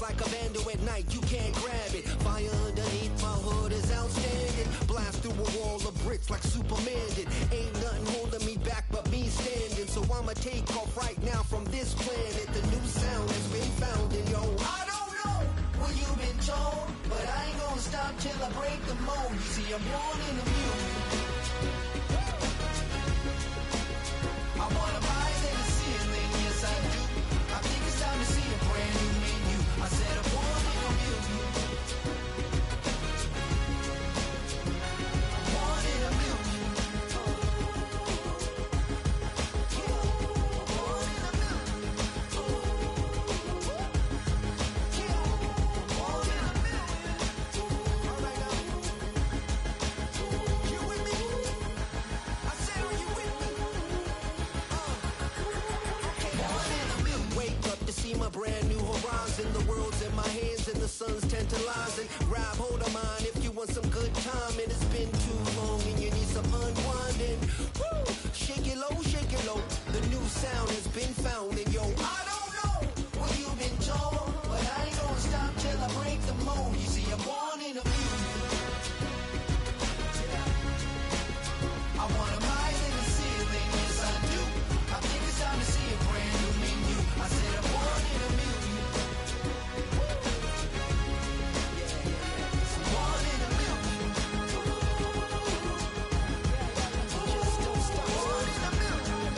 like a vandal at night, you can't grab it. Fire underneath my hood is outstanding. Blast through a wall of bricks like Superman did. Ain't nothing holding me back but me standing. So I'ma take off right now from this planet. The new sound has been found in yo. I don't know what you've been told, but I ain't gonna stop till I break the mold. You see, I'm born in the music. I wanna rise in the ceiling, yes I do. I think it's time to see a brand new menu. I said I'm born in the music. I'm born in the music. My brand new horizon, the world's in my hands and the sun's tantalizing. Grab hold of mine if you want some good time, and it's been too long and you need some unwinding. Woo! Shake it low, the new sound has been found, and yo, I don't know what you've been told, but I ain't gonna stop till I break the mold. You see, I'm born in the music. I wanna rise in the ceiling, yes I do. I think it's time to see a brand new menu. I said I'm born in the music. Born in the music. Just don't stop. Born in the music.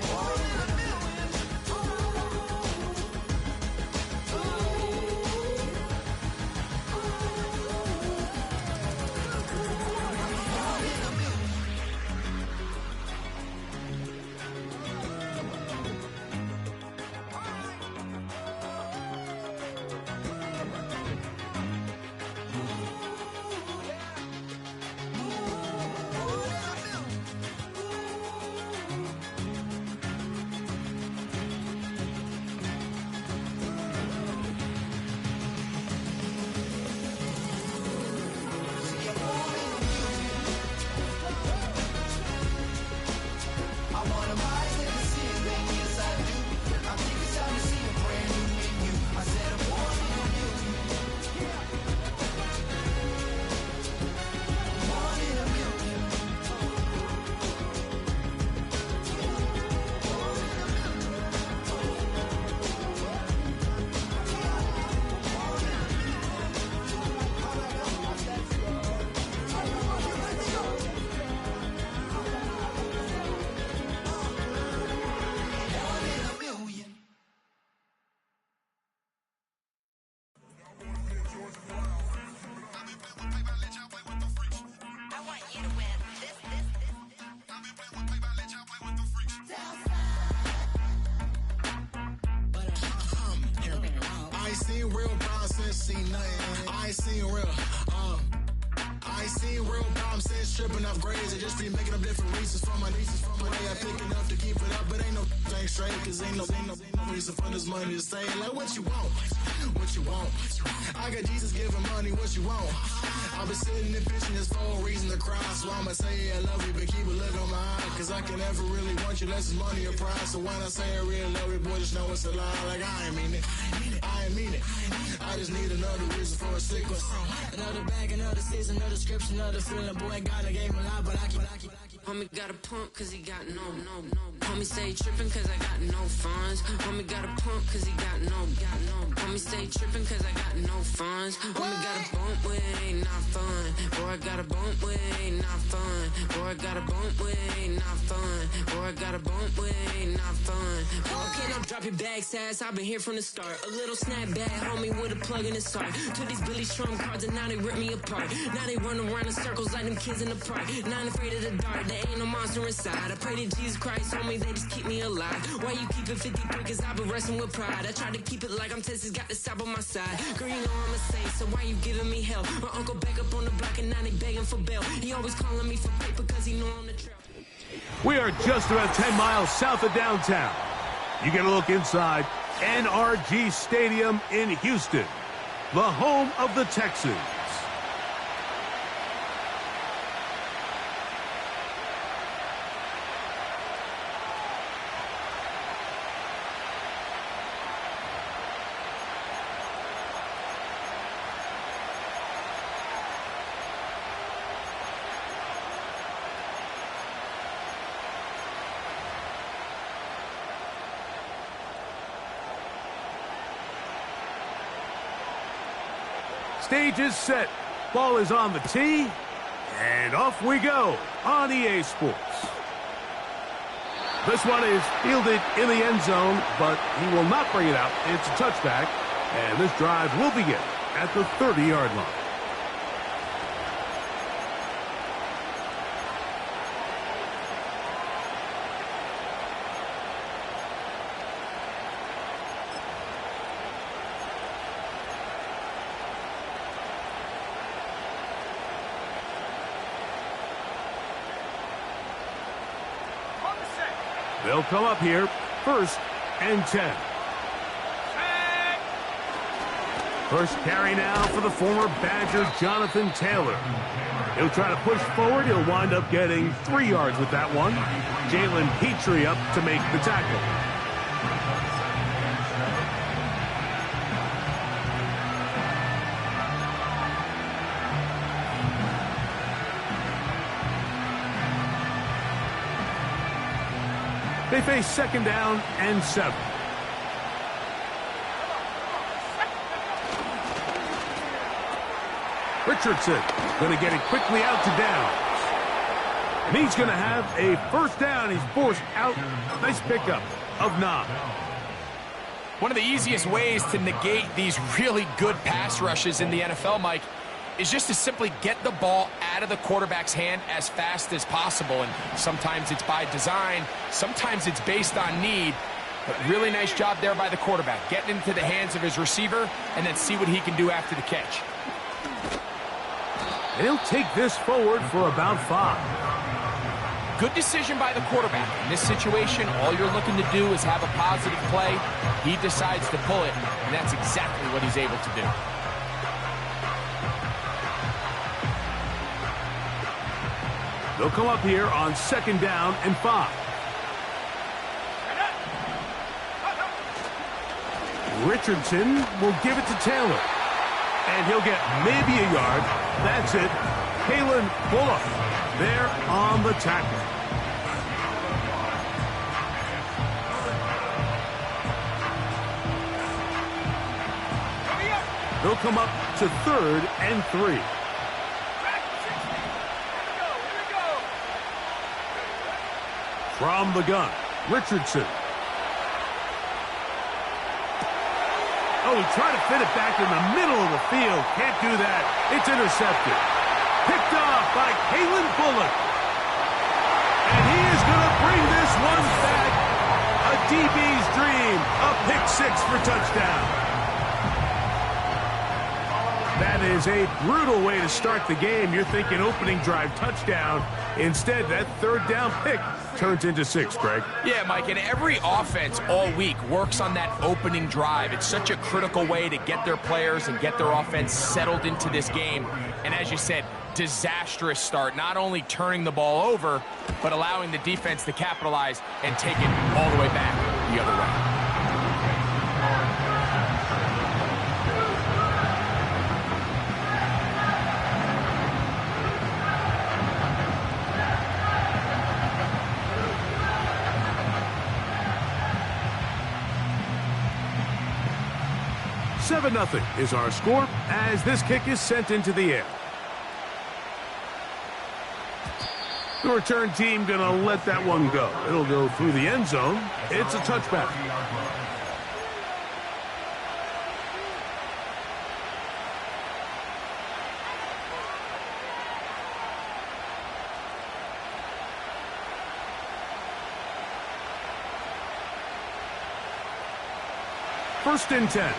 Born in the music. Tripping off grades, I just be making up different reasons for my way. I pick enough to keep it up, but ain't no thing straight, cause ain't no reason for this money to stay. Like, what you want? What you want? I got Jesus giving money, what you want? I've been sitting and pitching this for a reason to cry, so I'ma say I love you, but keep a look on my eye, cause I can never really want you unless it's money or pride. So when I say I really love you, boy, just know it's a lie. Like, I ain't mean it. I ain't mean it. I just need another reason for a sickle. Another bag, another season, another description, another feeling. Boy, God, I gave him a lot, but I keep. Homie got a pump cause he got no. Homie stay tripping cause I got no funds. Homie got a pump cause he got no. Homie stay tripping cause I got no funds. Homie got a bump with it ain't not fun. Boy, I got a bump with it ain't not fun. Boy, I got a bump with it ain't not fun. Boy, I got a bump with it ain't not fun. Boy, can I drop your bag, sass? I've been here from the start. A little snapback, homie, with a plug in his heart. Took these Billy Trump cards and now they rip me apart. Now they run around in circles like them kids in the park. Not afraid of the dark, there ain't no monster inside. I pray to Jesus Christ, homie, they just keep me alive. Why you keep it 53? Cause I've been wrestling with pride. I try to keep it like I'm Texas, got the South on my side. Girl, you know I'm a saint, so why you giving me hell? My uncle back up on the block and now they begging for bail. He always calling me for paper cause he know I'm the trail. We are just about 10 miles south of downtown. You get a look inside NRG Stadium in Houston, the home of the Texans. Stage is set. Ball is on the tee. And off we go on EA Sports. This one is fielded in the end zone, but he will not bring it out. It's a touchback, and this drive will begin at the 30-yard line. They'll come up here, 1st and 10. First carry now for the former Badger, Jonathan Taylor. He'll try to push forward. He'll wind up getting 3 yards with that one. Jalen Petrie up to make the tackle. They face 2nd down and 7. Richardson going to get it quickly out to Downs. And he's going to have a 1st down. He's forced out. Nice pickup of 9. One of the easiest ways to negate these really good pass rushes in the NFL, Mike, is just to simply get the ball out of the quarterback's hand as fast as possible. And sometimes it's by design, sometimes it's based on need. But really nice job there by the quarterback, getting into the hands of his receiver and then see what he can do after the catch. And he'll take this forward for about 5. Good decision by the quarterback. In this situation, all you're looking to do is have a positive play. He decides to pull it, and that's exactly what he's able to do. They'll come up here on 2nd down and 5. Richardson will give it to Taylor. And he'll get maybe a yard. That's it. Kalen Bullock there on the tackle. They'll come up to 3rd and 3. From the gun, Richardson. Oh, he tried to fit it back in the middle of the field. Can't do that. It's intercepted. Picked off by Kalen Bullock. And he is going to bring this one back. A DB's dream. A pick 6 for touchdown. That is a brutal way to start the game. You're thinking opening drive touchdown. Instead, that 3rd down pick turns into 6, Greg. Yeah, Mike, and every offense all week works on that opening drive. It's such a critical way to get their players and get their offense settled into this game. And as you said, disastrous start, not only turning the ball over, but allowing the defense to capitalize and take it all the way back the other way. Nothing is our score as this kick is sent into the air. The return team going to let that one go. It'll go through the end zone. It's a touchback. First and 10.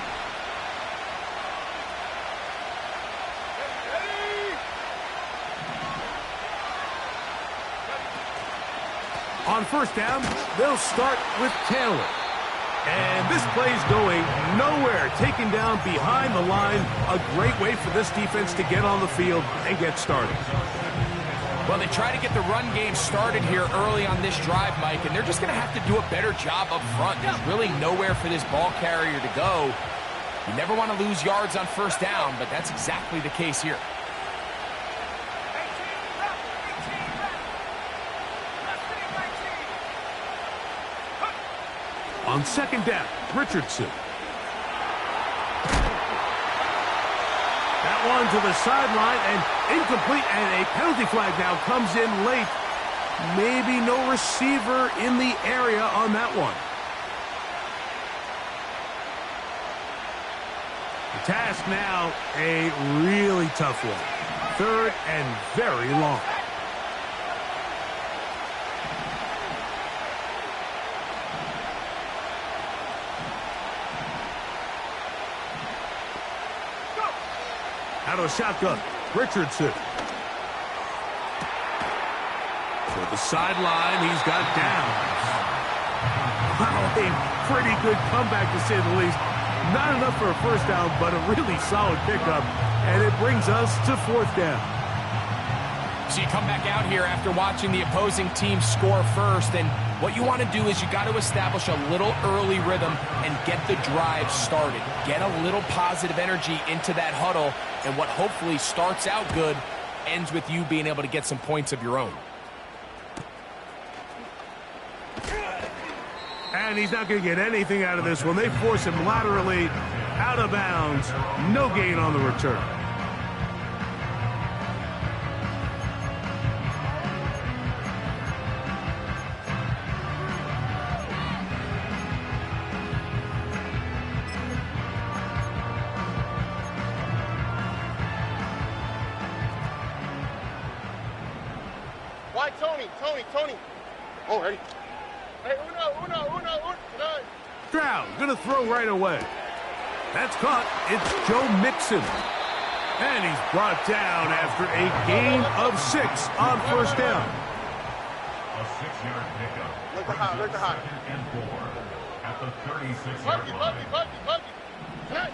On 1st down, they'll start with Taylor. And this play's going nowhere. Taken down behind the line. A great way for this defense to get on the field and get started. Well, they try to get the run game started here early on this drive, Mike, and they're just going to have to do a better job up front. There's really nowhere for this ball carrier to go. You never want to lose yards on 1st down, but that's exactly the case here. On 2nd down, Richardson. That one to the sideline and incomplete, and a penalty flag now comes in late. Maybe no receiver in the area on that one. The task now, a really tough one. 3rd and very long. Out of the shotgun, Richardson. For the sideline, he's got downs. Wow, a pretty good comeback to say the least. Not enough for a first down, but a really solid pickup. And it brings us to 4th down. So you come back out here after watching the opposing team score first, and what you want to do is you got to establish a little early rhythm and get the drive started. Get a little positive energy into that huddle, and what hopefully starts out good ends with you being able to get some points of your own. And he's not going to get anything out of this one. They force him laterally out of bounds. No gain on the return. Why Tony? Oh, ready. Hey, uno. Stroud going to throw right away. That's caught. It's Joe Mixon. And he's brought down after a gain of 6 on first down. A 6-yard pickup. Look the high. And 4 at the 36-yard line.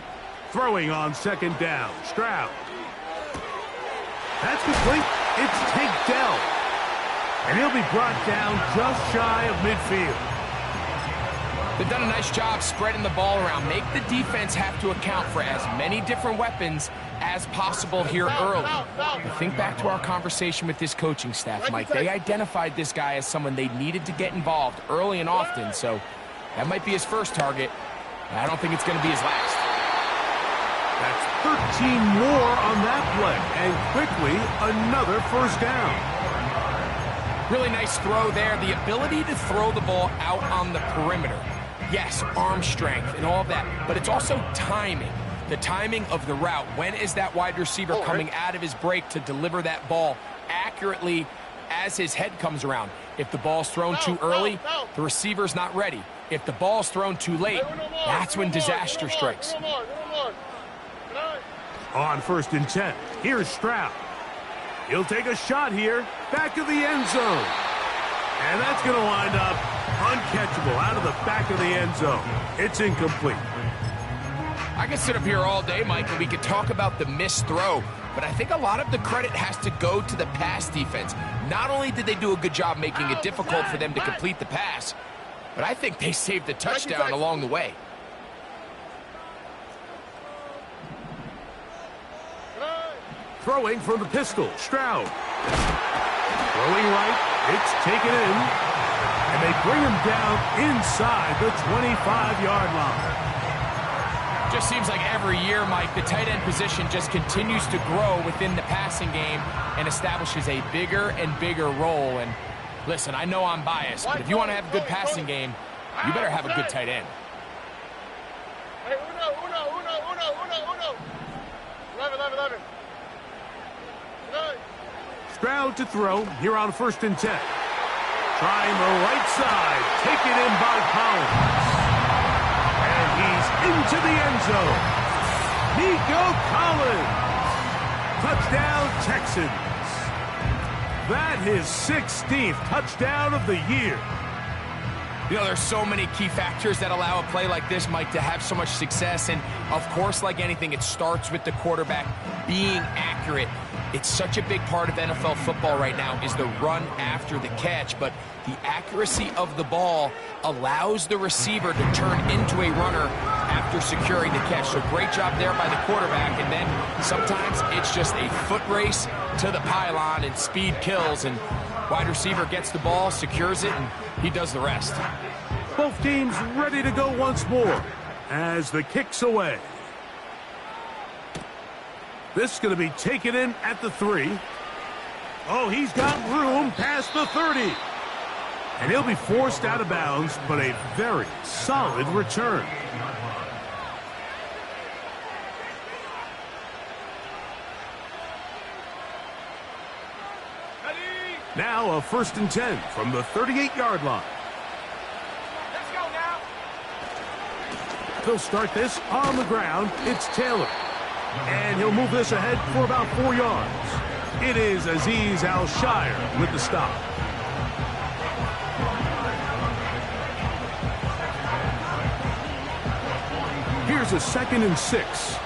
Throwing on second down. Stroud. That's complete. It's Tank Dell. And he'll be brought down just shy of midfield. They've done a nice job spreading the ball around. Make the defense have to account for as many different weapons as possible here early. But think back to our conversation with this coaching staff, Mike. They identified this guy as someone they needed to get involved early and often, so that might be his first target. I don't think it's going to be his last. That's 13 more on that play, and quickly another first down. Really nice throw there. The ability to throw the ball out on the perimeter. Yes, arm strength and all of that, but it's also timing. The timing of the route. When is that wide receiver coming out of his break to deliver that ball accurately as his head comes around? If the ball's thrown too early, the receiver's not ready. If the ball's thrown too late, that's when disaster strikes. On 1st and 10, here's Stroud. He'll take a shot here, back of the end zone. And that's going to wind up uncatchable out of the back of the end zone. It's incomplete. I could sit up here all day, Mike, and we could talk about the missed throw, but I think a lot of the credit has to go to the pass defense. Not only did they do a good job making it difficult for them to complete the pass, but I think they saved a touchdown along the way. Throwing from the pistol, Stroud. Throwing right, it's taken in. And they bring him down inside the 25-yard line. Just seems like every year, Mike, the tight end position just continues to grow within the passing game and establishes a bigger and bigger role. And listen, I know I'm biased, but if you want to have a good passing game, you better have a good tight end. Hey, uno. 11. Stroud to throw here on 1st and 10. Trying the right side. Taken in by Collins. And he's into the end zone. Nico Collins. Touchdown, Texans. That his 16th touchdown of the year. You know, there's so many key factors that allow a play like this, Mike, to have so much success. And, of course, like anything, it starts with the quarterback being accurate. It's such a big part of NFL football right now is the run after the catch. But the accuracy of the ball allows the receiver to turn into a runner after securing the catch. So great job there by the quarterback. And then sometimes it's just a foot race to the pylon and speed kills. And wide receiver gets the ball, secures it, and he does the rest. Both teams ready to go once more as the kick's away. This is going to be taken in at the 3. Oh, he's got room past the 30. And he'll be forced out of bounds, but a very solid return. Now a 1st and 10 from the 38-yard line. Let's go now. They'll start this on the ground. It's Taylor. And he'll move this ahead for about 4 yards. It is Azeez Al-Shire with the stop. Here's a 2nd and 6.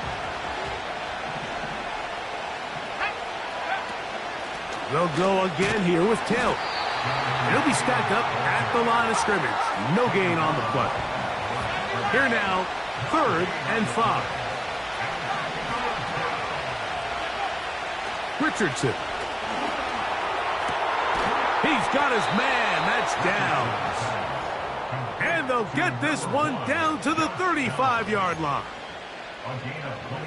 They'll go again here with Taylor. He'll be stacked up at the line of scrimmage. No gain on the play. Here now, 3rd and 5. Richardson. He's got his man. That's downs. And they'll get this one down to the 35-yard line.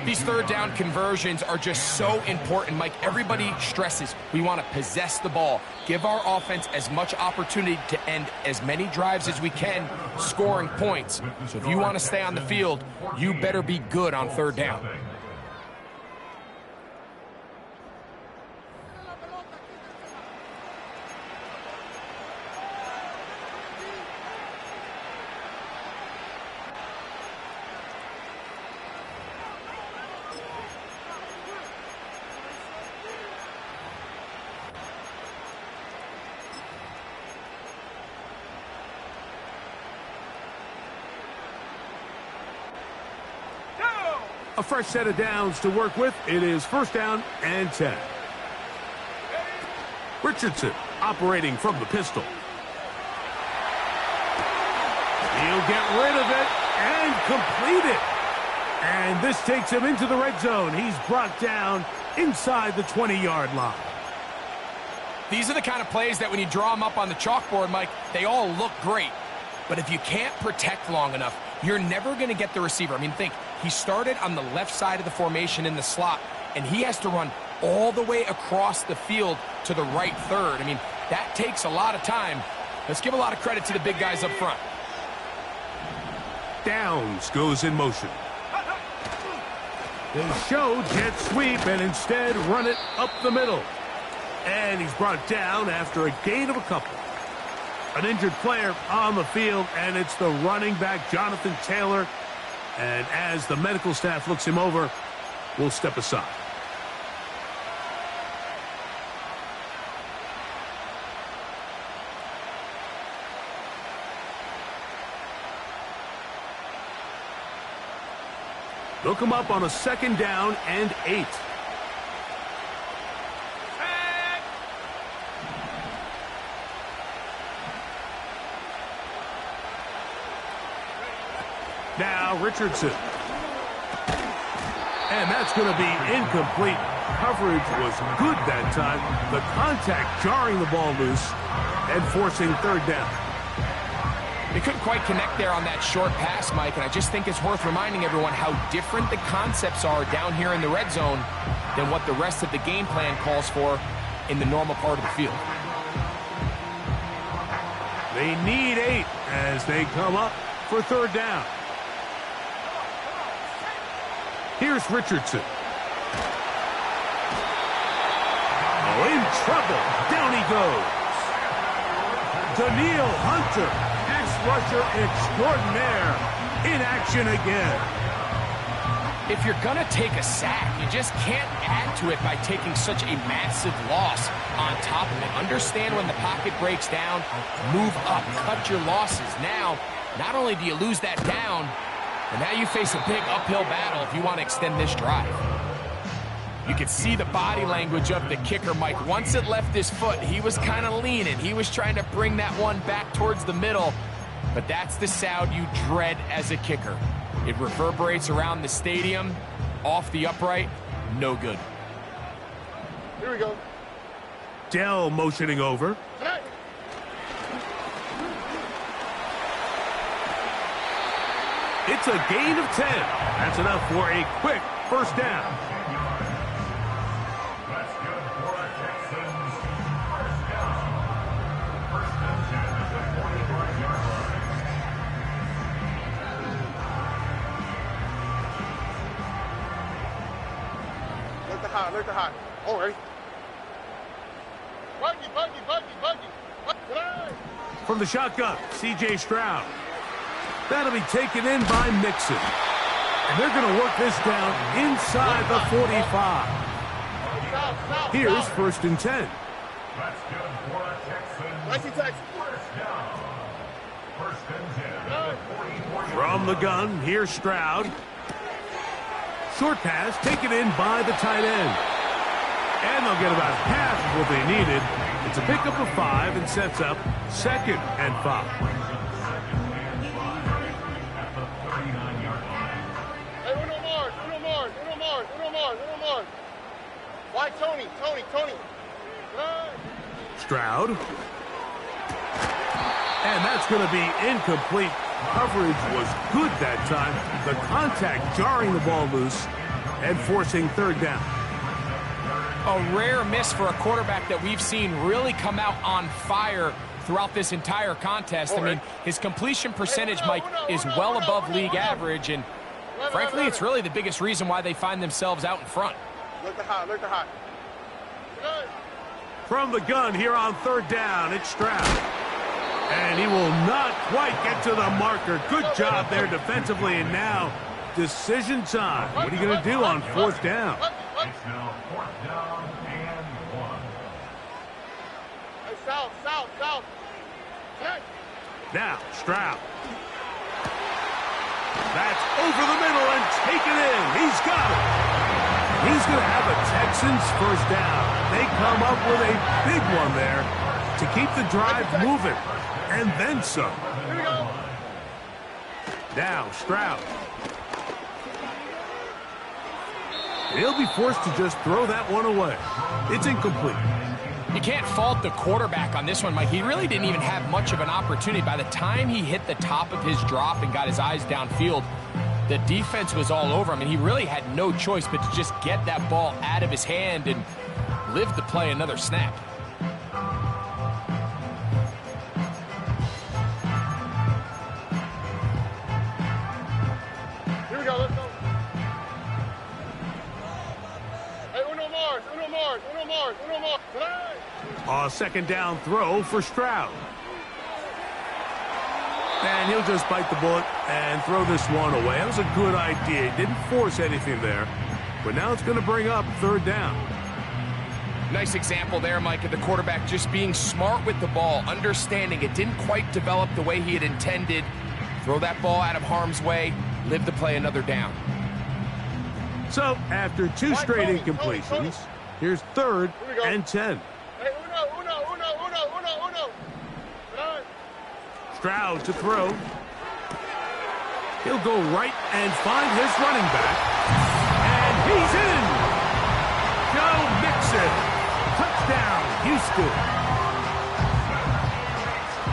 These 3rd down conversions are just so important, Mike. Everybody stresses we want to possess the ball, give our offense as much opportunity to end as many drives as we can, scoring points. So if you want to stay on the field, you better be good on 3rd down. A fresh set of downs to work with. It is 1st down and 10. Richardson operating from the pistol. He'll get rid of it and complete it. And this takes him into the red zone. He's brought down inside the 20-yard line. These are the kind of plays that when you draw them up on the chalkboard, Mike, they all look great. But if you can't protect long enough, you're never going to get the receiver. I mean, think, he started on the left side of the formation in the slot, and he has to run all the way across the field to the right 3rd. I mean, that takes a lot of time. Let's give a lot of credit to the big guys up front. Downs goes in motion. They show jet sweep and instead run it up the middle. And he's brought down after a gain of a couple. An injured player on the field, and it's the running back, Jonathan Taylor. And as the medical staff looks him over, we'll step aside. They'll come up on a 2nd down and 8. Now Richardson. And that's going to be incomplete. Coverage was good that time. The contact jarring the ball loose and forcing 3rd down. They couldn't quite connect there on that short pass, Mike, and I just think it's worth reminding everyone how different the concepts are down here in the red zone than what the rest of the game plan calls for in the normal part of the field. They need 8 as they come up for 3rd down. Here's Richardson. Oh, in trouble. Down he goes. Daniil Hunter, ex-rusher extraordinaire, in action again. If you're going to take a sack, you just can't add to it by taking such a massive loss on top of it. Understand when the pocket breaks down, move up, cut your losses. Now, not only do you lose that down, but now you face a big uphill battle if you want to extend this drive. You could see the body language of the kicker, Mike. Once it left his foot, he was kind of leaning. He was trying to bring that one back towards the middle. But that's the sound you dread as a kicker. It reverberates around the stadium, off the upright, no good. Here we go. Dell motioning over. Tonight. It's a gain of 10. That's enough for a quick 1st down. high. All right. Buggy. From the shotgun, C.J. Stroud. That'll be taken in by Mixon. And they're going to work this down inside the 45. Here's 1st and 10. That's good for the Texans. First down. 1st and 10. From the gun, here's Stroud. Short pass taken in by the tight end. And they'll get about half of what they needed. It's a pickup of 5 and sets up 2nd and 5. Hey, Uno Mars. Why Tony? Stroud. And that's going to be incomplete. Coverage was good that time. The contact jarring the ball loose and forcing 3rd down. A rare miss for a quarterback that we've seen really come out on fire throughout this entire contest. I mean, his completion percentage, Mike, is well above league average, and frankly, it's really the biggest reason why they find themselves out in front. Look the high. From the gun here on 3rd down, it's Stroud. And he will not quite get to the marker. Good job there defensively, and now decision time. What are you going to do on 4th down? It's now 4th down and 1. Hey, south. Now, Stroud. That's over the middle and taken in. He's got it. He's going to have a Texans 1st down. They come up with a big one there to keep the drive moving. And then some. Here we go. Now, Stroud. He'll be forced to just throw that one away. It's incomplete. You can't fault the quarterback on this one, Mike. He really didn't even have much of an opportunity. By the time he hit the top of his drop and got his eyes downfield, the defense was all over him, and he really had no choice but to just get that ball out of his hand and live to play another snap. Here we go, let's go. Hey, Uno Mars. A 2nd down throw for Stroud. And he'll just bite the bullet and throw this one away. That was a good idea. He didn't force anything there. But now it's going to bring up 3rd down. Nice example there, Mike, of the quarterback just being smart with the ball, understanding it didn't quite develop the way he had intended. Throw that ball out of harm's way, live to play another down. So, after 2 straight incompletions, here's 3rd and 10. Hey, Uno. Stroud to throw. He'll go right and find his running back. And he's in! Joe Mixon. Touchdown, Houston.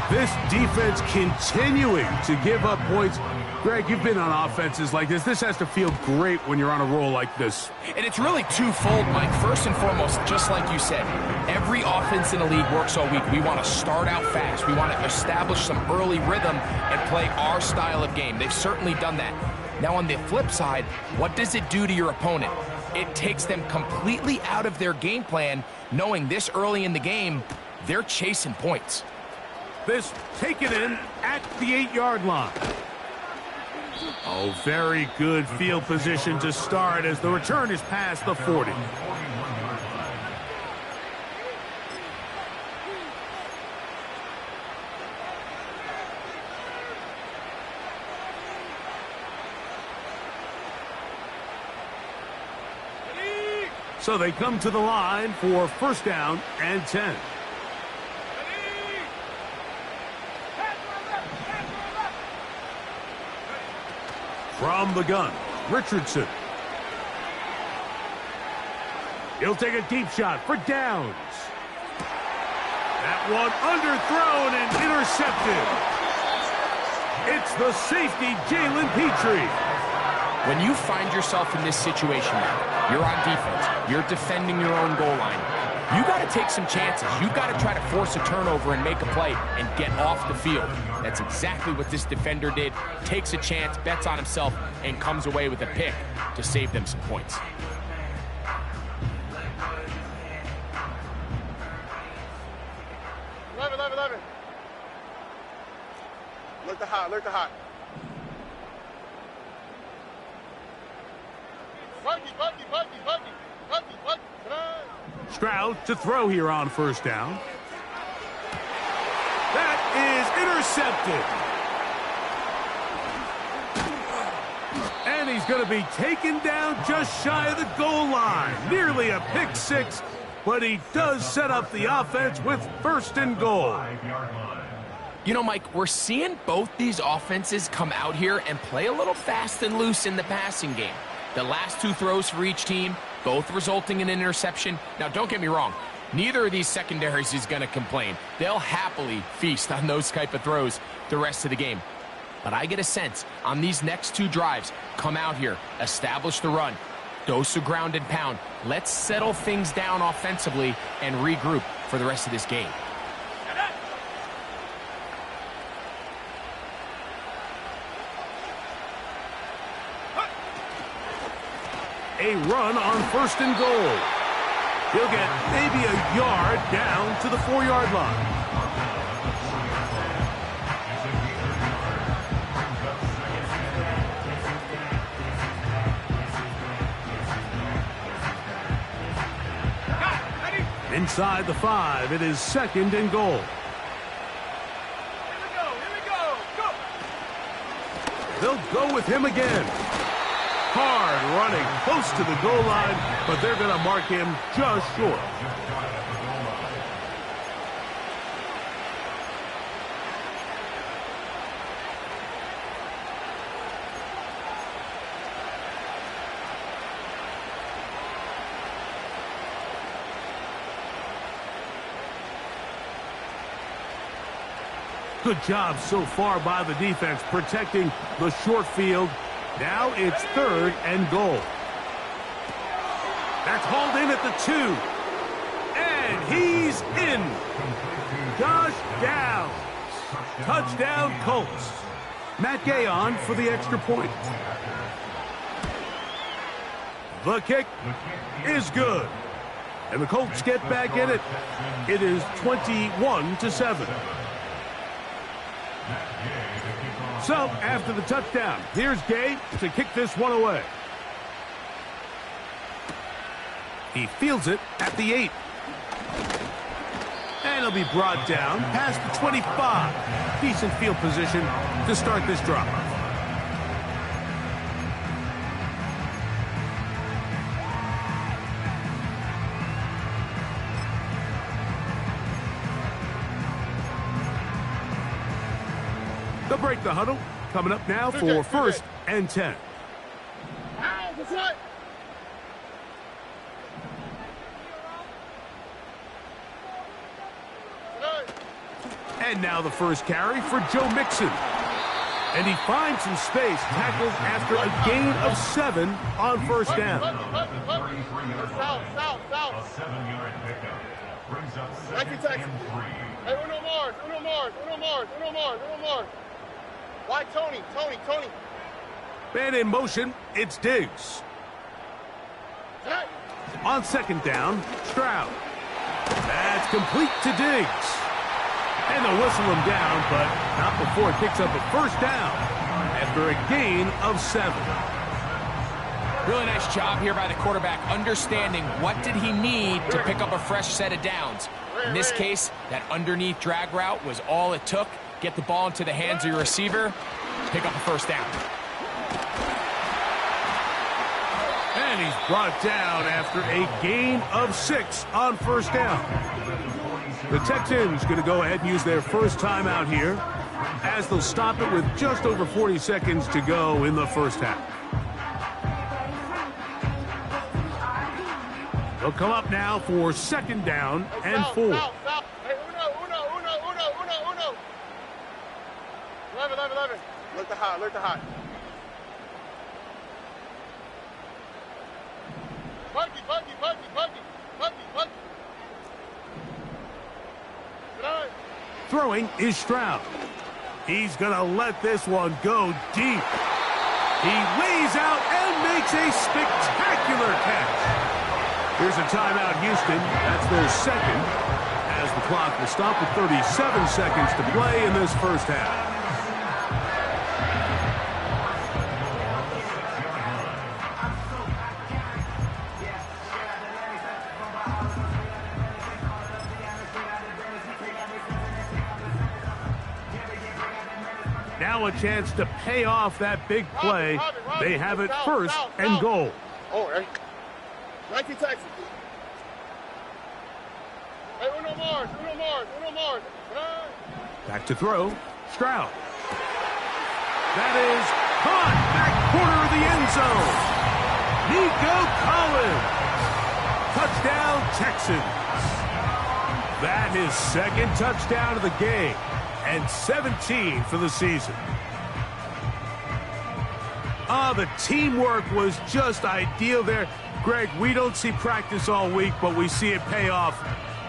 This defense continuing to give up points. Greg, you've been on offenses like this. This has to feel great when you're on a roll like this. And it's really twofold, Mike. First and foremost, just like you said, every offense in the league works all week. We want to start out fast. We want to establish some early rhythm and play our style of game. They've certainly done that. Now, on the flip side, what does it do to your opponent? It takes them completely out of their game plan, knowing this early in the game, they're chasing points. This taken in at the 8-yard line. Oh, very good field position to start as the return is past the 40. So they come to the line for 1st down and 10. From the gun, Richardson. He'll take a deep shot for downs. That one underthrown and intercepted. It's the safety, Jalen Petrie. When you find yourself in this situation, you're on defense, you're defending your own goal line, you got to take some chances. You got to try to force a turnover and make a play and get off the field. That's exactly what this defender did. Takes a chance, bets on himself, and comes away with a pick to save them some points. Look the hot, look the hot. Buggy. Stroud to throw here on first down. That is intercepted. And he's going to be taken down just shy of the goal line. Nearly a pick six, but he does set up the offense with first and goal. You know, Mike, we're seeing both these offenses come out here and play a little fast and loose in the passing game. The last two throws for each team, both resulting in an interception. Now, don't get me wrong. Neither of these secondaries is going to complain. They'll happily feast on those type of throws the rest of the game. But I get a sense on these next two drives, come out here, establish the run, dose of ground and pound. Let's settle things down offensively and regroup for the rest of this game. A run on first and goal. He'll get maybe a yard down to the 4-yard line. Inside the 5, it is second and goal. Here we go. They'll go with him again. Hard running close to the goal line, but they're going to mark him just short. Good job so far by the defense protecting the short field. Now it's third and goal. That's hauled in at the 2. And he's in. Josh Downs. Touchdown Colts. Matt Gay on for the extra point. The kick is good. And the Colts get back in it. It is 21-7. So, after the touchdown, here's Gay to kick this one away. He fields it at the 8. And he'll be brought down past the 25. Decent field position to start this drive. They'll break the huddle. Coming up now for first and 10. Ow, the foot. And now the first carry for Joe Mixon. And he finds some space, tackled after a gain of 7 on first down. South. A 7-yard pickup. Brings up Thank you, second Texans. and 3. Hey, Uno Mars. Why Tony? Man in motion, it's Diggs. Hey. On second down, Stroud. That's complete to Diggs. And they'll whistle him down, but not before it picks up a first down after a gain of 7. Really nice job here by the quarterback, understanding what did he need to pick up a fresh set of downs. In this case, that underneath drag route was all it took. Get the ball into the hands of your receiver, pick up a first down. And he's brought down after a gain of 6 on first down. The Texans going to go ahead and use their first timeout here as they'll stop it with just over 40 seconds to go in the first half. They'll come up now for second down and 4. Hey, Uno. 11. Look the hot. Buggy. Throwing is Stroud. He's going to let this one go deep. He lays out and makes a spectacular catch. Here's a timeout, Houston. That's their second, as the clock will stop with 37 seconds to play in this first half. Now a chance to pay off that big play. They have it first and goal. Oh, hey. 19 Texans. Hey, uno more. Back to throw. Stroud. That is caught back corner of the end zone. Nico Collins. Touchdown, Texans. That is second touchdown of the game and 17 for the season. The teamwork was just ideal there. Greg, we don't see practice all week, but we see it pay off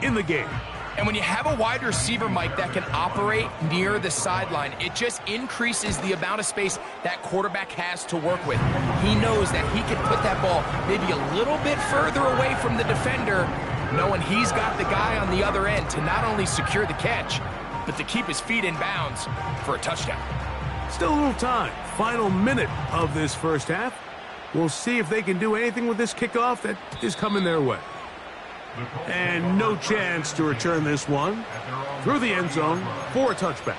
in the game. And when you have a wide receiver, Mike, that can operate near the sideline, it just increases the amount of space that quarterback has to work with. He knows that he can put that ball maybe a little bit further away from the defender, knowing he's got the guy on the other end to not only secure the catch, but to keep his feet in bounds for a touchdown. Still a little time. Final minute of this first half. We'll see if they can do anything with this kickoff that is coming their way. And no chance to return this one through the end zone for a touchback.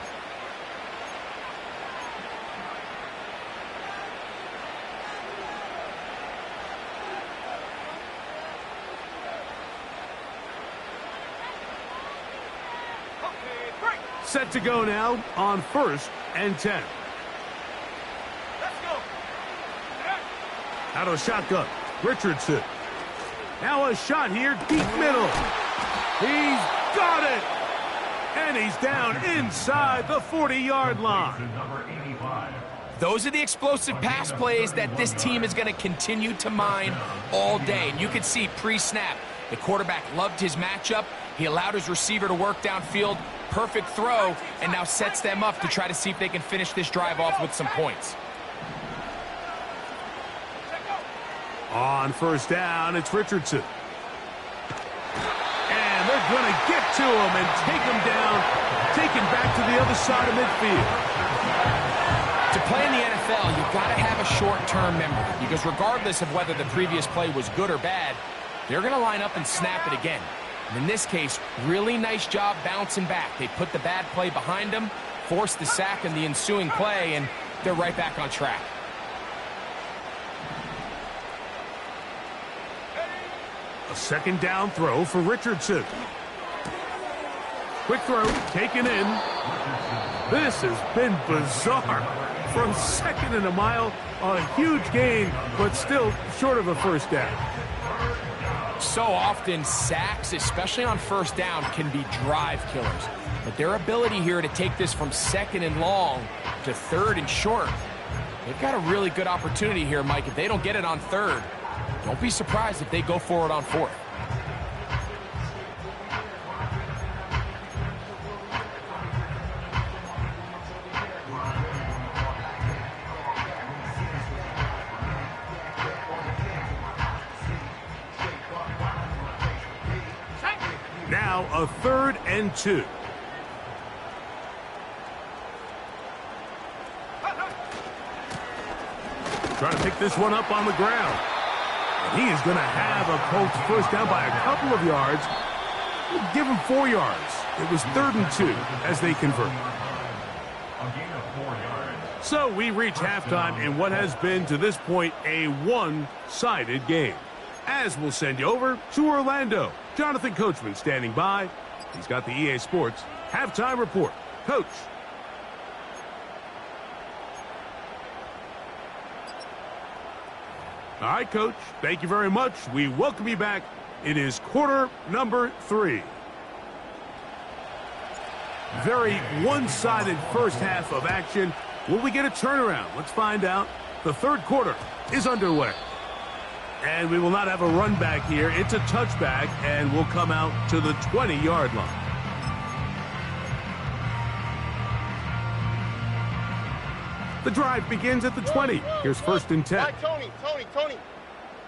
Set to go now on 1st and 10. Let's go. Out of the shotgun, Richardson. Now a shot here, deep middle. He's got it. And he's down inside the 40-yard line. Those are the explosive pass plays that this team is going to continue to mine all day. And you can see pre-snap, the quarterback loved his matchup. He allowed his receiver to work downfield. Perfect throw, and now sets them up to try to see if they can finish this drive off with some points. On 1st down, it's Richardson. And they're going to get to him and take him down, take him back to the other side of midfield. To play in the NFL, you've got to have a short-term memory, because regardless of whether the previous play was good or bad, they're going to line up and snap it again. And in this case, really nice job bouncing back. They put the bad play behind them, forced the sack in the ensuing play, and they're right back on track. A 2nd down throw for Richardson. Quick throw, taken in. This has been bizarre. From 2nd and a mile, a huge gain, but still short of a 1st down. So often, sacks, especially on 1st down, can be drive killers. But their ability here to take this from 2nd and long to 3rd and short, they've got a really good opportunity here, Mike. If they don't get it on 3rd, don't be surprised if they go for it on 4th. Now a 3rd and 2. Trying to pick this one up on the ground. And he is going to have a Colts 1st down by a couple of yards. We'll give him 4 yards. It was 3rd and 2 as they convert. So we reach halftime in what has been to this point a one-sided game. As we'll send you over to Orlando. Jonathan Coachman standing by. He's got the EA Sports halftime report. Coach. All right, Coach. Thank you very much. We welcome you back. It is quarter number 3. Very one-sided first half of action. Will we get a turnaround? Let's find out. The 3rd quarter is underway. And we will not have a run back here. It's a touchback, and we'll come out to the 20-yard line. The drive begins at the 20. Here's 1st and 10. Tony.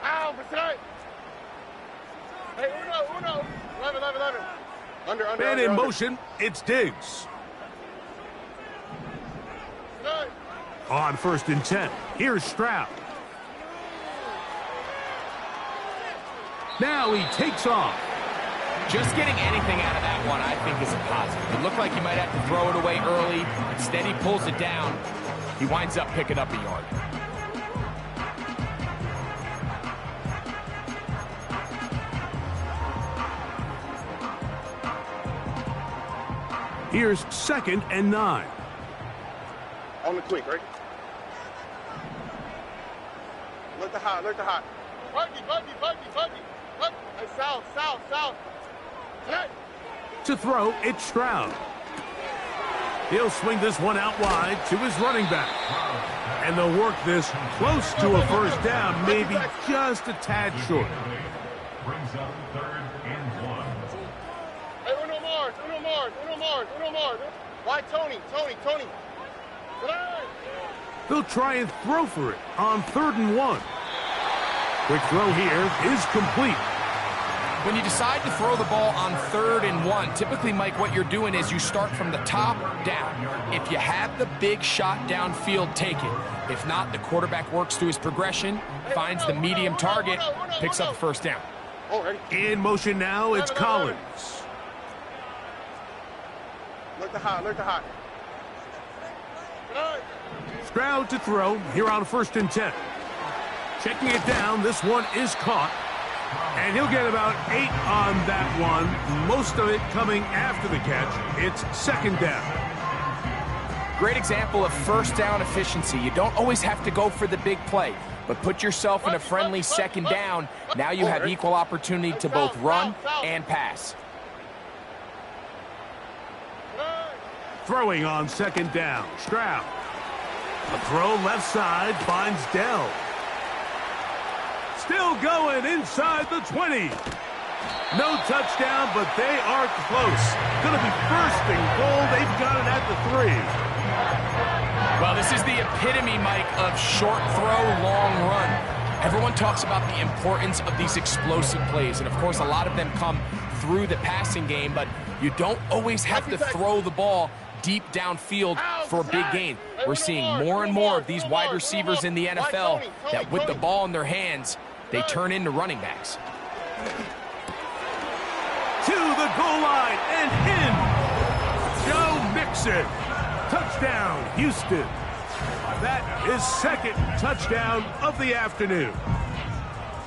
Ow, beside. Hey, uno. 11. Under. Man in motion, it's Diggs. On 1st and 10, here's Stroud. Now he takes off. Just getting anything out of that one, I think, is a positive. It looked like he might have to throw it away early. Instead, he pulls it down. He winds up picking up a yard. Here's 2nd and 9. On the quick, right? Look the hot, look the hot. Buggy. Hey, south. Hey. To throw, it's Stroud. He'll swing this one out wide to his running back. And they'll work this close to a first down, maybe just a tad short. Brings up 3rd and 1. Hey, Uno Mars. Why Tony? They'll try and throw for it on 3rd and 1. Quick throw here is complete. When you decide to throw the ball on 3rd and 1, typically, Mike, what you're doing is you start from the top down. If you have the big shot downfield, take it. If not, the quarterback works through his progression, finds the medium target, picks up the first down. In motion now, it's Collins. Look the hot. Stroud to throw here on 1st and 10. Checking it down, this one is caught. And he'll get about 8 on that one, most of it coming after the catch. It's 2nd down. Great example of first down efficiency. You don't always have to go for the big play, but put yourself in a friendly 2nd down. Now you have equal opportunity to both run and pass. Throwing on 2nd down, Stroud. A throw left side finds Dell. Still going inside the 20. No touchdown, but they are close. Going to be 1st and goal. They've got it at the 3. Well, this is the epitome, Mike, of short throw, long run. Everyone talks about the importance of these explosive plays, and of course a lot of them come through the passing game, but you don't always have to throw the ball deep downfield for a big gain. We're seeing more and more of these wide receivers in the NFL that with the ball in their hands, they turn into running backs. To the goal line and in. Joe Mixon. Touchdown, Houston. That is 2nd touchdown of the afternoon.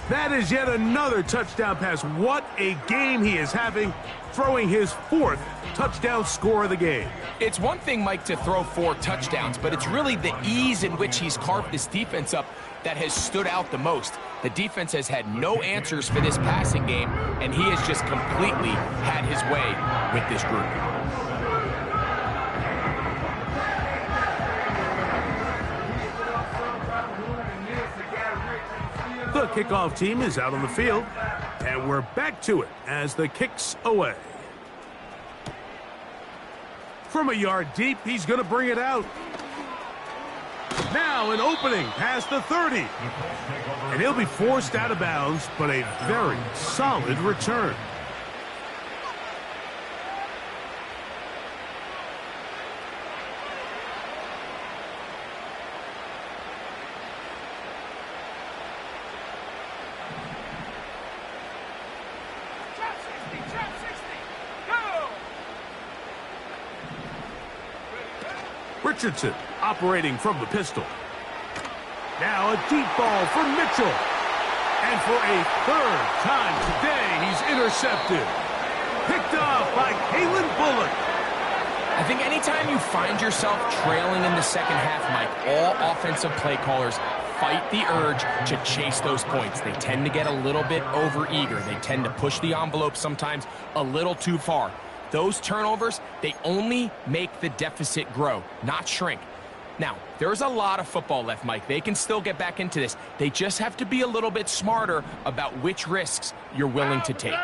That is yet another touchdown pass. What a game he is having, throwing his 4th touchdown score of the game. It's one thing, Mike, to throw 4 touchdowns, but it's really the ease in which he's carved this defense up that has stood out the most. The defense has had no answers for this passing game, and he has just completely had his way with this group. The kickoff team is out on the field, and we're back to it as the kick's away. From a yard deep, he's going to bring it out. Now an opening past the 30. And he'll be forced out of bounds, but a very solid return. Richardson operating from the pistol. Now a deep ball for Mitchell. And for a 3rd time today, he's intercepted. Picked off by Kalen Bullock. I think anytime you find yourself trailing in the second half, Mike, all offensive play callers fight the urge to chase those points. They tend to get a little bit overeager. They tend to push the envelope sometimes a little too far. Those turnovers, they only make the deficit grow, not shrink. Now, there's a lot of football left, Mike. They can still get back into this. They just have to be a little bit smarter about which risks you're willing to take.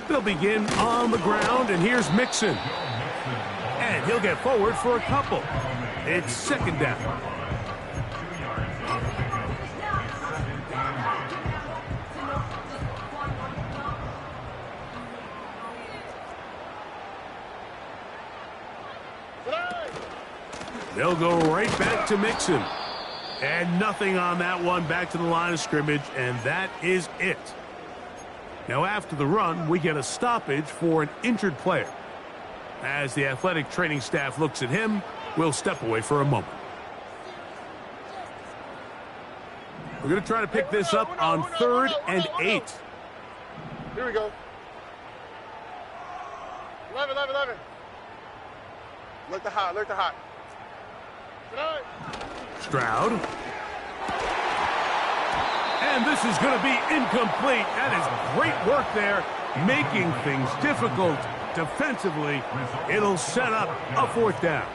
They'll begin on the ground, and here's Mixon. And he'll get forward for a couple. It's 2nd down. They'll go right back to Mixon. And nothing on that one, back to the line of scrimmage, and that is it. Now after the run, we get a stoppage for an injured player. As the athletic training staff looks at him, we'll step away for a moment. We're going to try to pick this up on 3rd and 8. Here we go. 11. Look the hot. Stroud. And this is going to be incomplete. That is great work there, making things difficult defensively. It'll set up a 4th down.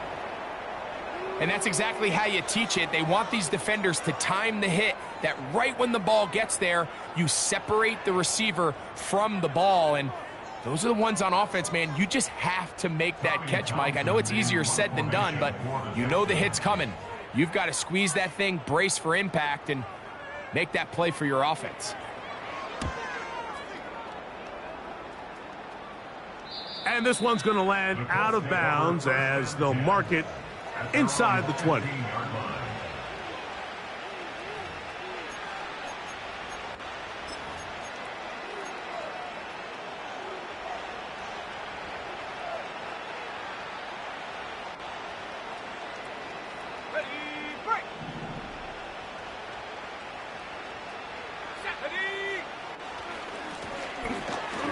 And that's exactly how you teach it. They want these defenders to time the hit, that right when the ball gets there, you separate the receiver from the ball. And those are the ones on offense, man. You just have to make that catch, Mike. I know it's easier said than done, but you know the hit's coming. You've got to squeeze that thing, brace for impact, and make that play for your offense. And this one's going to land out of bounds as they'll mark it inside the 20.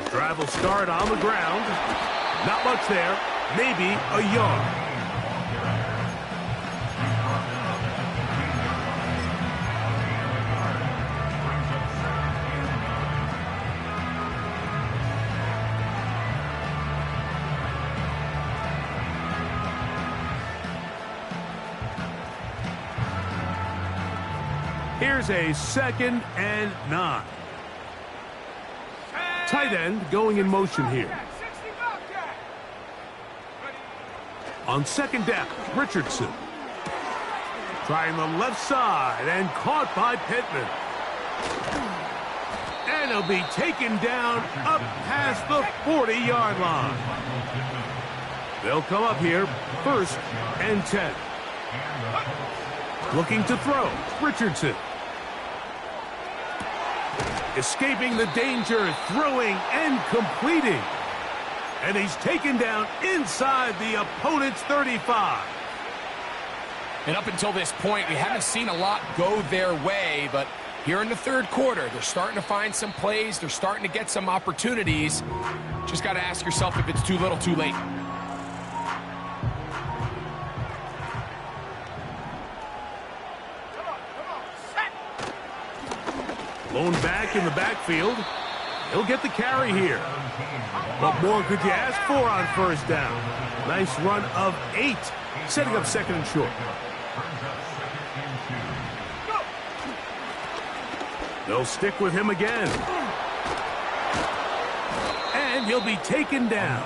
Drive will start on the ground. Not much there. Maybe a yard. Here's a 2nd and 9. Tight end going in motion here. On 2nd down, Richardson. Trying the left side and caught by Pittman. And he'll be taken down up past the 40-yard line. They'll come up here, 1st and 10. Looking to throw, Richardson. Escaping the danger, throwing and completing. And he's taken down inside the opponent's 35. And up until this point, we haven't seen a lot go their way, but here in the 3rd quarter, they're starting to find some plays. They're starting to get some opportunities. Just got to ask yourself if it's too little, too late. Blown back in the backfield. He'll get the carry here. What more could you ask for on 1st down? Nice run of 8, setting up 2nd and short. They'll stick with him again. And he'll be taken down.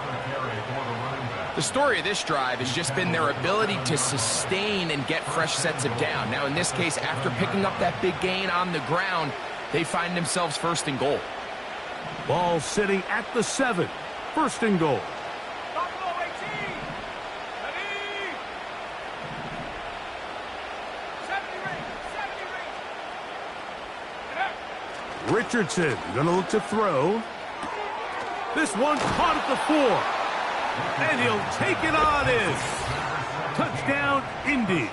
The story of this drive has just been their ability to sustain and get fresh sets of down. Now, in this case, after picking up that big gain on the ground, they find themselves 1st and goal. Ball sitting at the 7. 1st and goal. Richardson going to look to throw. This one caught at the 4. And he'll take it on in. Touchdown, Indy.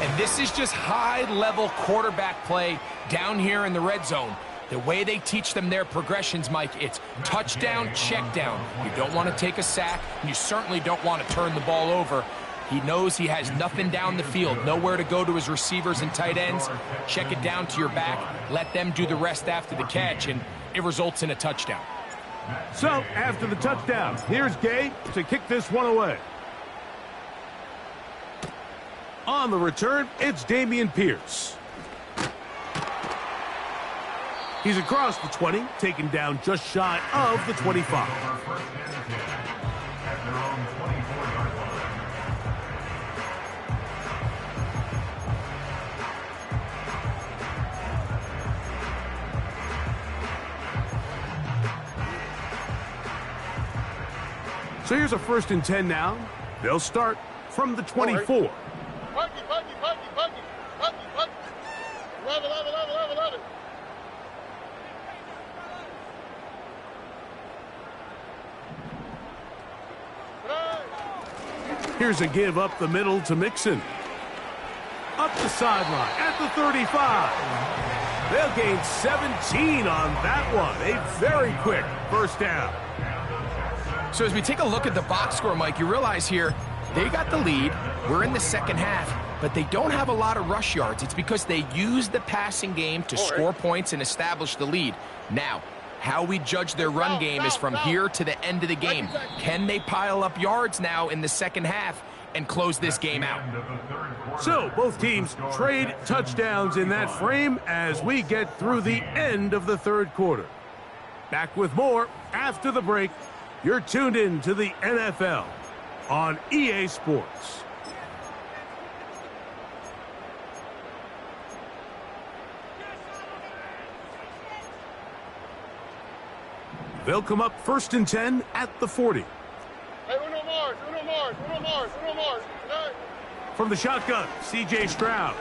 And this is just high-level quarterback play down here in the red zone. The way they teach them their progressions, Mike, it's touchdown, check down. You don't want to take a sack, and you certainly don't want to turn the ball over. He knows he has nothing down the field, nowhere to go to his receivers and tight ends. Check it down to your back, let them do the rest after the catch, and it results in a touchdown. So, after the touchdown, here's Gay to kick this one away. On the return, it's Dameon Pierce. He's across the 20, taken down just shy of the 25. So here's a 1st and 10 now. They'll start from the 24. Buggy. 11, 11, 11, 11, 11. Here's a give up the middle to Mixon. Up the sideline at the 35. They'll gain 17 on that one. A very quick first down. So as we take a look at the box score, Mike, you realize here they got the lead. We're in the second half, but they don't have a lot of rush yards. It's because they use the passing game to score points and establish the lead. Now, how we judge their run game is from here to the end of the game. Can they pile up yards now in the second half and close this game out? So both teams trade touchdowns in that frame as we get through the end of the third quarter. Back with more after the break. You're tuned in to the NFL on EA Sports. They'll come up 1st and 10 at the 40. Hey, Uno Mars, Uno Mars, Uno Mars, Uno Mars. Hey. From the shotgun, C.J. Stroud.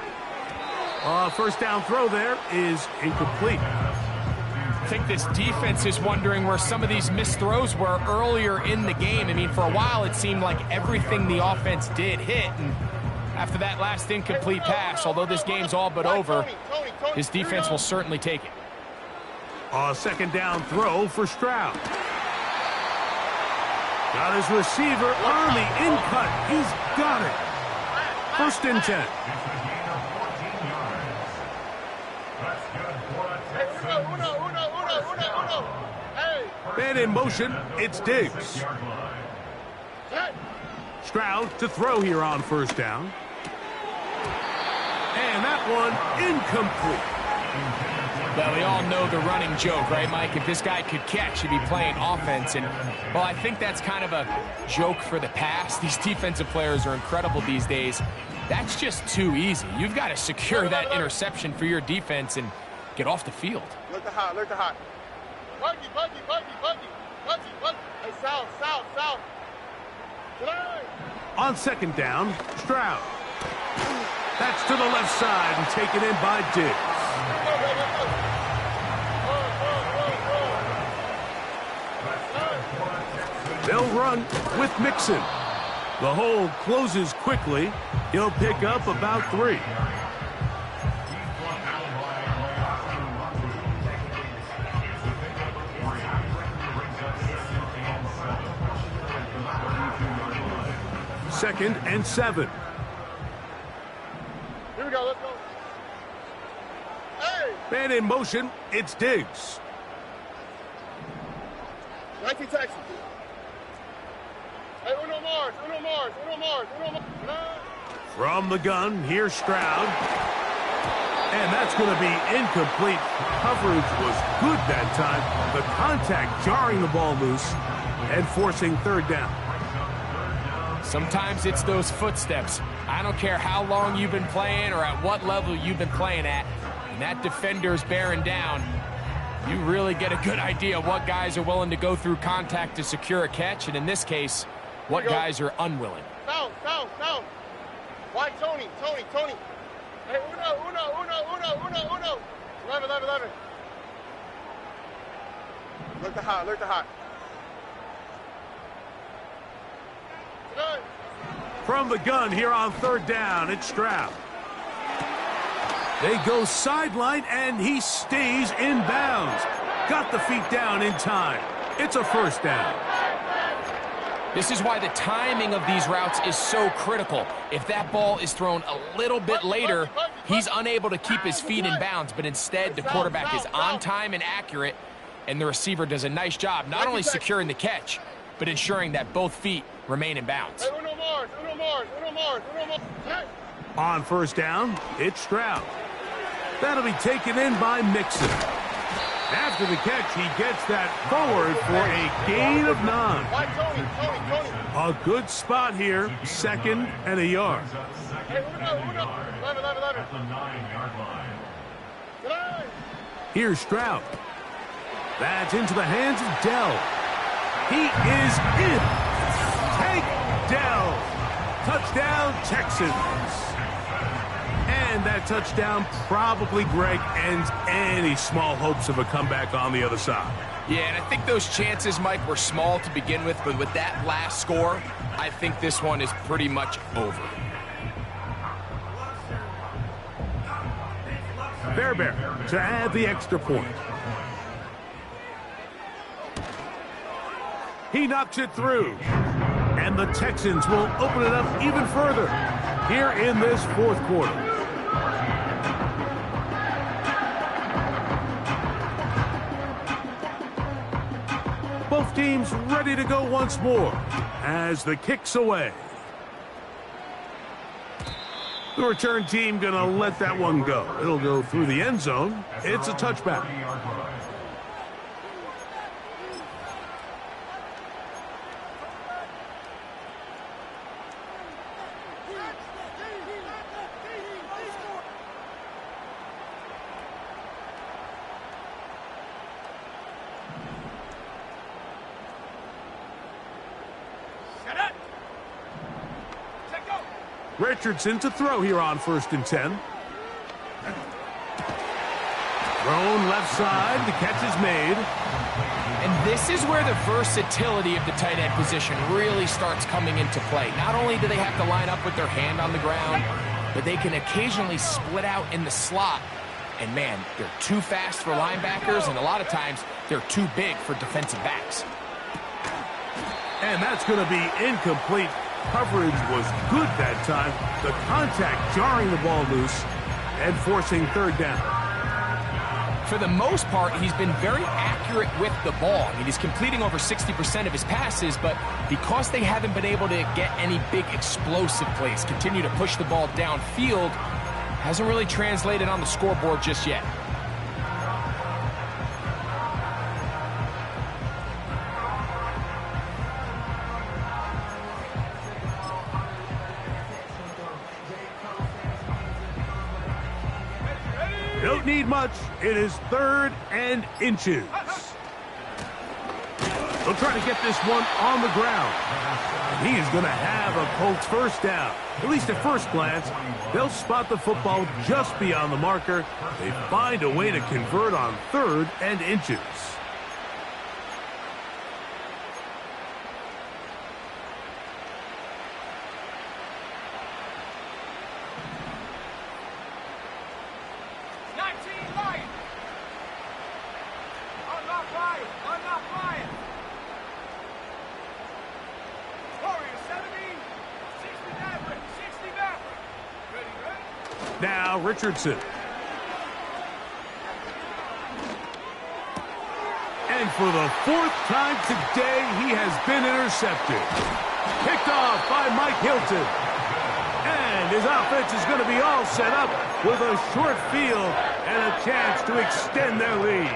First down throw there is incomplete. I think this defense is wondering where some of these missed throws were earlier in the game. I mean, for a while it seemed like everything the offense did hit, and after that last incomplete pass, although this game's all but over, this defense will certainly take it. Second down throw for Stroud. Got his receiver on the in-cut. He's got it. 1st and 10. Man in motion, it's Diggs. Stroud to throw here on 1st down. And that one incomplete. Well, we all know the running joke, right, Mike? If this guy could catch, he'd be playing offense. And, well, I think that's kind of a joke for the past. These defensive players are incredible these days. That's just too easy. You've got to secure that interception for your defense and get off the field. Look the hot, look the hot. Buggy, buggy, buggy, buggy, buggy, buggy. Hey, south, south, south. On 2nd down, Stroud. That's to the left side and taken in by Diggs. They'll run with Mixon. The hole closes quickly. He'll pick up about 3. Second and 7. Here we go, let's go. Hey! Man in motion, it's Diggs. 19 Texans. Hey, Uno Mars, Uno Mars, Uno Mars, Uno Mars. From the gun, here's Stroud. And that's going to be incomplete. Coverage was good that time. The contact jarring the ball loose and forcing 3rd down. Sometimes it's those footsteps. I don't care how long you've been playing or at what level you've been playing at. And that defender's bearing down. You really get a good idea of what guys are willing to go through contact to secure a catch. And in this case, what guys are unwilling. Down, down, down. Why, Tony, Tony, Tony. Hey, Uno, Uno, Uno, Uno, Uno, Uno. 11, 11, 11. Look the hot, look the hot. From the gun here on 3rd down, it's Stroud. They go sideline, and he stays in bounds. Got the feet down in time. It's a 1st down. This is why the timing of these routes is so critical. If that ball is thrown a little bit later, he's unable to keep his feet in bounds, but instead the quarterback is on time and accurate, and the receiver does a nice job not only securing the catch, but ensuring that both feet remain in bounds. Hey, Uno Mars, Uno Mars, Uno Mars, Uno Mars. Hey. On 1st down, it's Stroud. That'll be taken in by Mixon. After the catch, he gets that forward for a gain of 9. Why, Tony, Tony, Tony. A good spot here, 2nd and a yard. Hey, Uno, Uno. 11, 11, 11. At the 9-yard line. Here's Stroud. That's into the hands of Dell. He is in. Take Dell. Touchdown, Texans. And And that touchdown probably, Greg, ends any small hopes of a comeback on the other side. Yeah, and I think those chances, Mike, were small to begin with, but with that last score, I think this one is pretty much over. Fairbairn to add the extra point. He knocks it through. And the Texans will open it up even further here in this fourth quarter. Both teams ready to go once more as the kick's away. The return team going to let that one go. It'll go through the end zone. It's a touchback. Richardson to throw here on 1st and 10. Thrown left side. The catch is made. And this is where the versatility of the tight end position really starts coming into play. Not only do they have to line up with their hand on the ground, but they can occasionally split out in the slot. And, man, they're too fast for linebackers, and a lot of times they're too big for defensive backs. And that's going to be incomplete. Coverage was good that time. The contact jarring the ball loose and forcing 3rd down. For the most part, he's been very accurate with the ball. I mean, he's completing over 60% of his passes, but because they haven't been able to get any big explosive plays, continue to push the ball downfield, hasn't really translated on the scoreboard just yet. Don't need much. It is 3rd and inches. They'll try to get this one on the ground. And he is going to have a Colts 1st down. At least at first glance, they'll spot the football just beyond the marker. They find a way to convert on 3rd and inches. Now Richardson. And for the 4th time today, he has been intercepted. Picked off by Mike Hilton. And his offense is going to be all set up with a short field and a chance to extend their lead.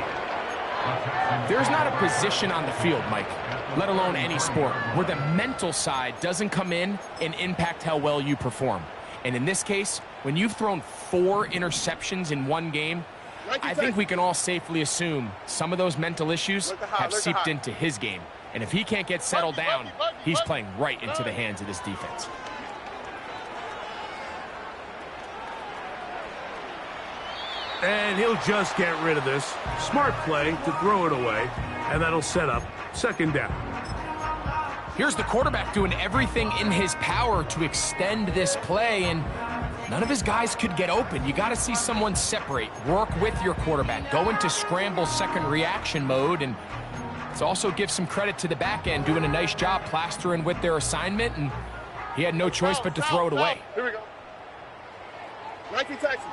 There's not a position on the field, Mike, let alone any sport, where the mental side doesn't come in and impact how well you perform. And in this case, when you've thrown 4 interceptions in one game, I think we can all safely assume some of those mental issues have seeped into his game. And if he can't get settled down, he's playing right into the hands of this defense. And he'll just get rid of this. Smart play to throw it away, and that'll set up 2nd down. Here's the quarterback doing everything in his power to extend this play, and none of his guys could get open. You got to see someone separate, work with your quarterback, go into scramble second reaction mode, and let's also give some credit to the back end doing a nice job plastering with their assignment, and he had no choice but to throw it away. Here we go. 19 Texans.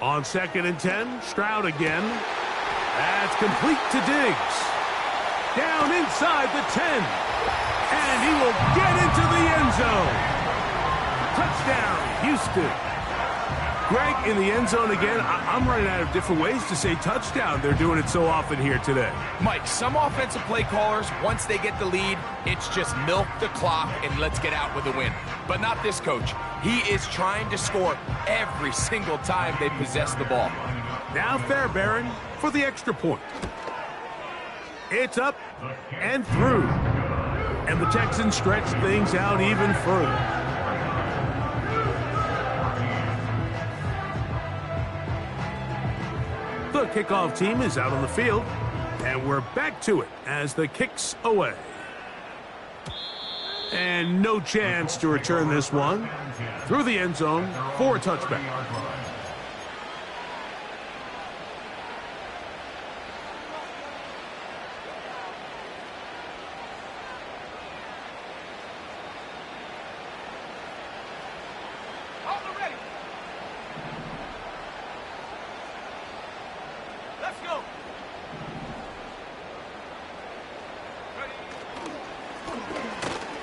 On 2nd and 10, Stroud again. That's complete to Diggs. Down inside the 10. And he will get into the end zone. Touchdown, Houston. Greg, in the end zone again, I'm running out of different ways to say touchdown. They're doing it so often here today. Mike, some offensive play callers, once they get the lead, it's just milk the clock and let's get out with a win. But not this coach. He is trying to score every single time they possess the ball. Now Fairbairn for the extra point. It's up and through. And the Texans stretch things out even further. The kickoff team is out on the field, and we're back to it as the kick's away. And no chance to return this one through the end zone for a touchback.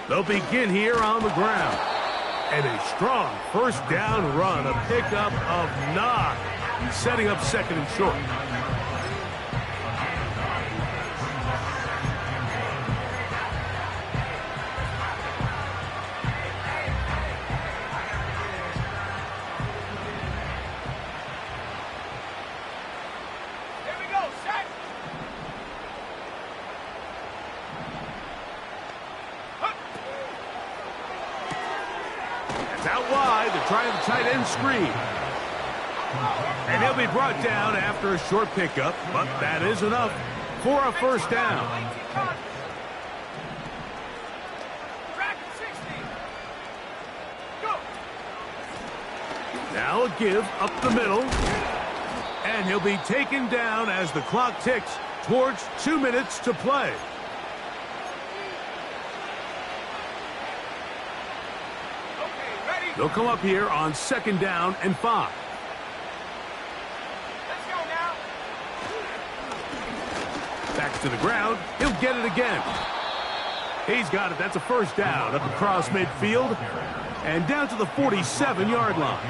They'll begin here on the ground. And a strong first down run, a pickup of 9. Setting up second and short. Out wide, they're trying the tight end screen. And he'll be brought down after a short pickup, but that is enough for a first down. Now a give up the middle. And he'll be taken down as the clock ticks towards 2 minutes to play. They'll come up here on second down and 5. Let's go now. Back to the ground. He'll get it again. He's got it. That's a first down up across midfield and down to the 47-yard line.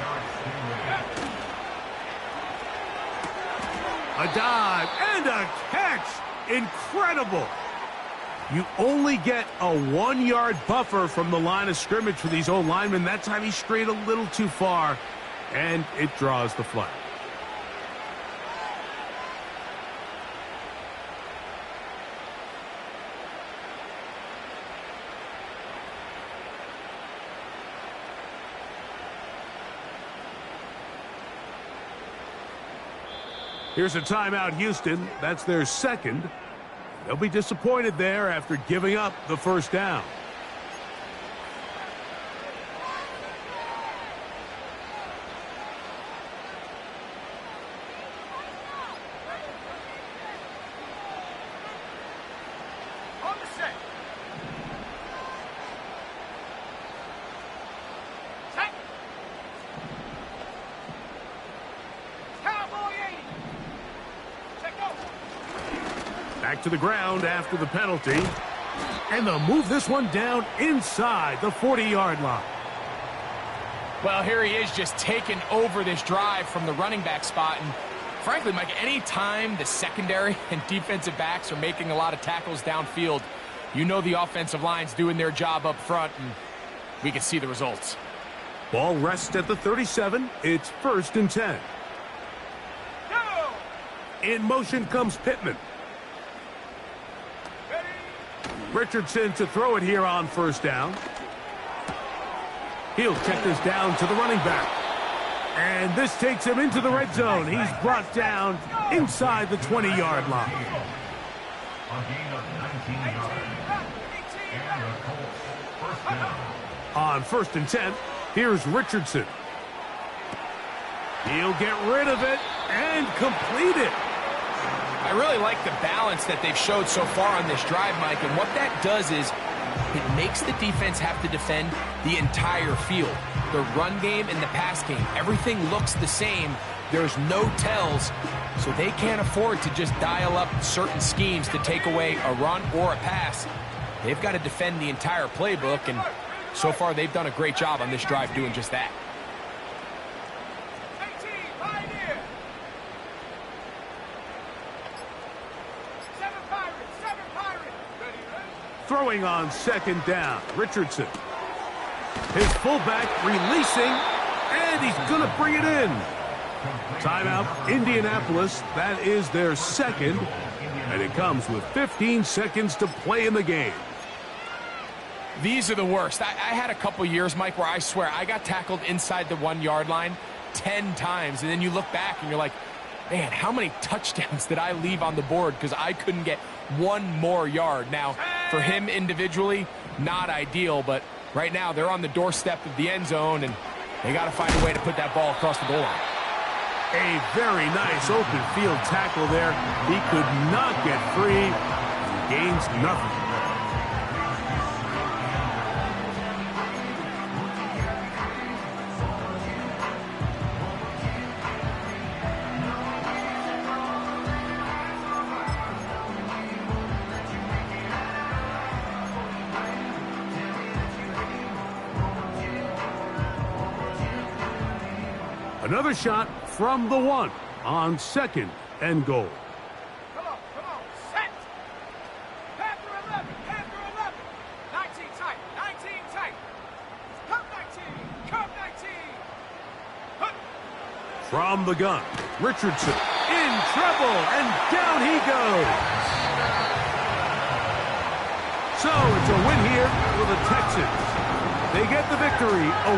A dive and a catch. Incredible. You only get a 1-yard buffer from the line of scrimmage for these old linemen. That time he strayed a little too far, and it draws the flag. Here's a timeout, Houston. That's their second. They'll be disappointed there after giving up the first down. On the set. Set. Cowboy 80. Check go. Back to the ground after the penalty. And they'll move this one down inside the 40-yard line. Well, here he is just taking over this drive from the running back spot. And frankly, Mike, any time the secondary and defensive backs are making a lot of tackles downfield, you know the offensive line's doing their job up front, and we can see the results. Ball rests at the 37. It's 1st and 10. Go! In motion comes Pittman. Richardson to throw it here on first down. He'll check this down to the running back. And this takes him into the red zone. He's brought down inside the 20-yard line. A gain of 19 yards. And the Colts first down. On 1st and 10, here's Richardson. He'll get rid of it and complete it. I really like the balance that they've showed so far on this drive, Mike, and what that does is it makes the defense have to defend the entire field. The run game and the pass game, everything looks the same. There's no tells, so they can't afford to just dial up certain schemes to take away a run or a pass. They've got to defend the entire playbook, and so far they've done a great job on this drive doing just that. Throwing on second down, Richardson. His fullback releasing, and he's going to bring it in. Timeout, Indianapolis. That is their second, and it comes with 15 seconds to play in the game. These are the worst. I had a couple years, Mike, where I swear I got tackled inside the 1 yard line 10 times, and then you look back and you're like, man, how many touchdowns did I leave on the board because I couldn't get one more yard? Now, for him individually, not ideal, but right now they're on the doorstep of the end zone, and they got to find a way to put that ball across the goal line. A very nice open field tackle there. He could not get free. He gains nothing. Another shot from the 1 on 2nd and goal. Come on, set. Panther 11, Panther 11. 19 tight, 19 tight. Come 19, come 19. Hup. From the gun, Richardson in trouble, and down he goes. So it's a win here for the Texans. They get the victory.